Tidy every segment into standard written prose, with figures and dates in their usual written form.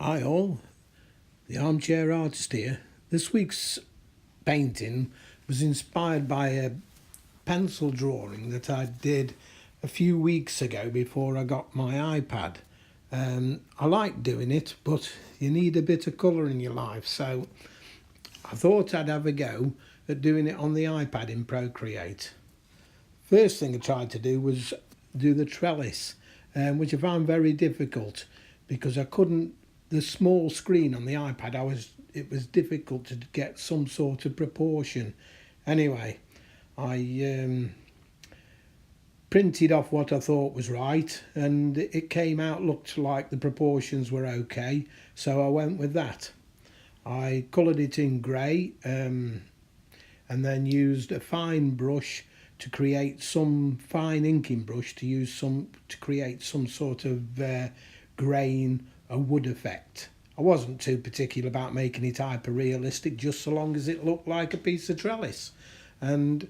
Hi all, the Armchair Artist here. This week's painting was inspired by a pencil drawing that I did a few weeks ago before I got my iPad. I like doing it, but you need a bit of colour in your life, so I thought I'd have a go at doing it on the iPad in Procreate. First thing I tried to do was do the trellis, which I found very difficult because I couldn't. The small screen on the iPad, it was difficult to get some sort of proportion. Anyway, I printed off what I thought was right, and it came out, looked like the proportions were okay, so I went with that. I coloured it in grey, and then used a fine brush to create some fine inking brush to create some sort of grain, a wood effect. I wasn't too particular about making it hyper realistic, just so long as it looked like a piece of trellis, and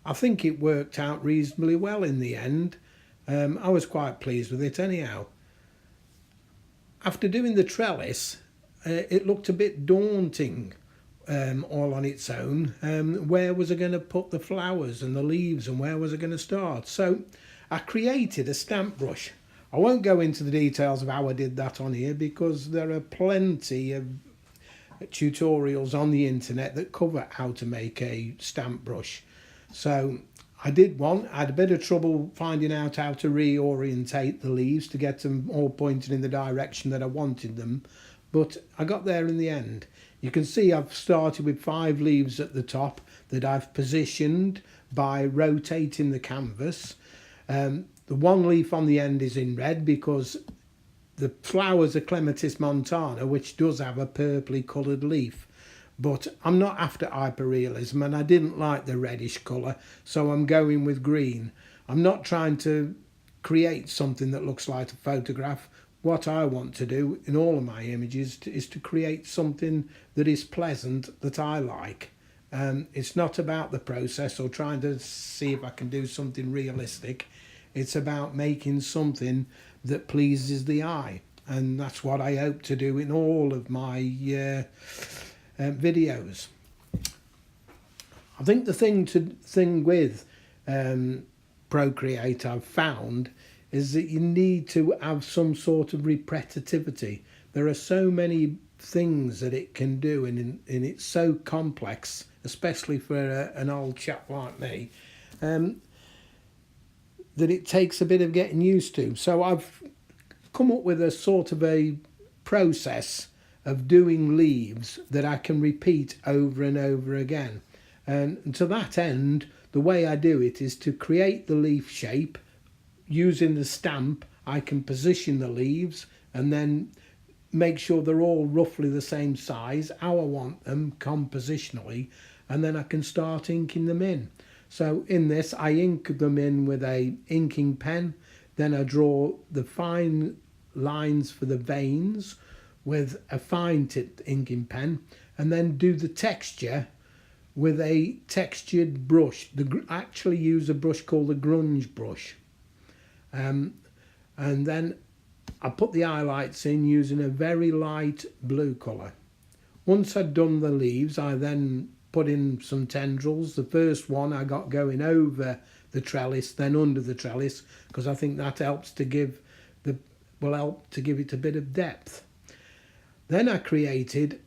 I think it worked out reasonably well in the end. I was quite pleased with it anyhow. After doing the trellis, it looked a bit daunting all on its own. Where was I going to put the flowers and the leaves, and where was I going to start? So I created a stamp brush. I won't go into the details of how I did that on here because there are plenty of tutorials on the internet that cover how to make a stamp brush. So I did one. I had a bit of trouble finding out how to reorientate the leaves to get them all pointed in the direction that I wanted them, but I got there in the end. You can see I've started with 5 leaves at the top that I've positioned by rotating the canvas. The one leaf on the end is in red because the flowers are Clematis montana, which does have a purpley coloured leaf. But I'm not after hyperrealism, and I didn't like the reddish colour, so I'm going with green. I'm not trying to create something that looks like a photograph. What I want to do in all of my images is to create something that is pleasant, that I like. It's not about the process or trying to see if I can do something realistic. It's about making something that pleases the eye, and that's what I hope to do in all of my videos. I think the thing with Procreate I've found is that you need to have some sort of repetitivity. There are so many things that it can do, and it's so complex, especially for an old chap like me, that it takes a bit of getting used to. So I've come up with a sort of a process of doing leaves that I can repeat over and over again. And to that end, the way I do it is to create the leaf shape. Using the stamp, I can position the leaves and then make sure they're all roughly the same size, how I want them compositionally, and then I can start inking them in. So in this, I ink them in with a inking pen, then I draw the fine lines for the veins with a fine tipped inking pen, and then do the texture with a textured brush. I actually use a brush called a grunge brush. And then I put the highlights in using a very light blue colour. Once I'd done the leaves, I then put in some tendrils. The first one I got going over the trellis, then under the trellis, because I think that helps to give it a bit of depth. Then I created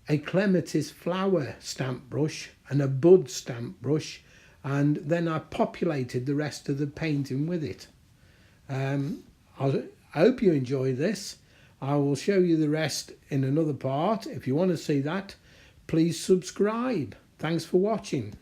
a Clematis flower stamp brush and a bud stamp brush, and then I populated the rest of the painting with it. I hope you enjoy this. I will show you the rest in another part. If you want to see that, please subscribe. Thanks for watching.